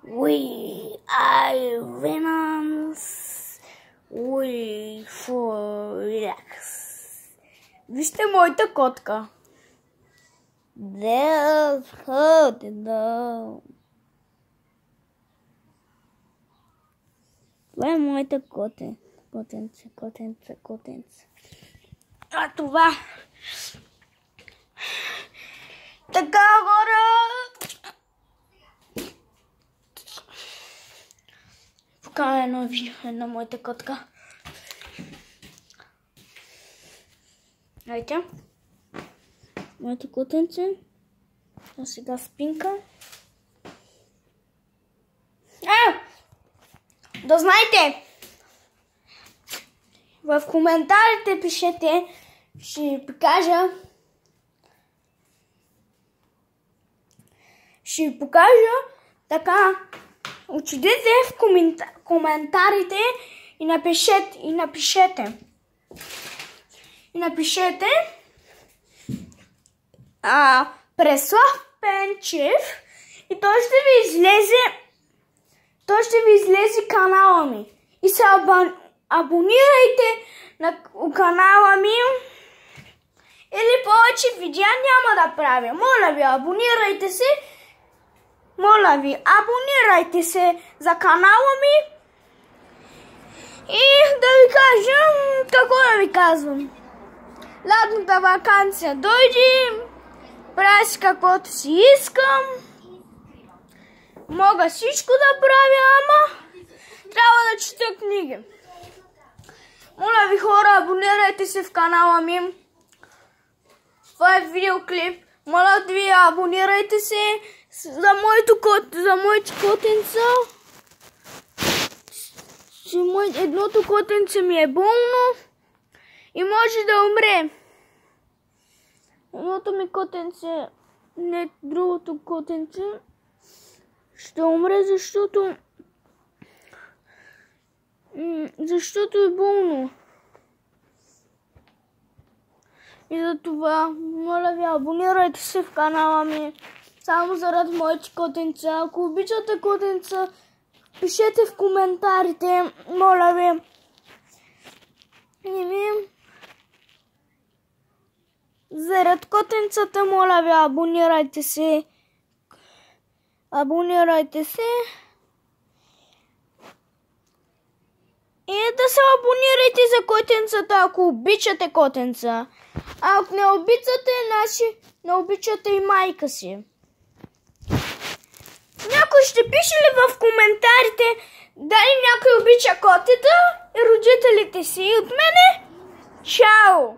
We are Venus. We for relax. Вижте моята котка. Да, това е моята котенце. А това. Така, хора. Покажа едно видео на моята котка. Айте. Моето котенце. А сега спинка. Да знаете, в коментарите пишете, ще ви покажа, така, отидете в коментарите и напишете Преслав Пенчев и той ще ви излезе канала ми. И се абонирайте на канала ми или повече видеа няма да правя. Моля ви, абонирайте се за канала ми и да ви кажа, какво да ви казвам. Лятната ваканция дойде, правя си каквото си искам. Мога всичко да правя, ама трябва да чета книги. Моля ви, хора, абонирайте се в канала ми. Това е видеоклип. Моля ви, абонирайте се за моите котенца. Едното котенце ми е болно и може да умре. Едното ми котенце, не другото котенце, ще умре, защото е болно. И за това, моля ви, абонирайте се в канала ми. Само заради моите котенца. Ако обичате котенца, пишете в коментарите, моля ви. Заради котенцата, моля ви, абонирайте се. И да се абонирайте за котенцата, ако обичате котенца. А ако не обичате и майка си. Някой ще пише ли в коментарите дали някой обича котета и родителите си? От мене, чао!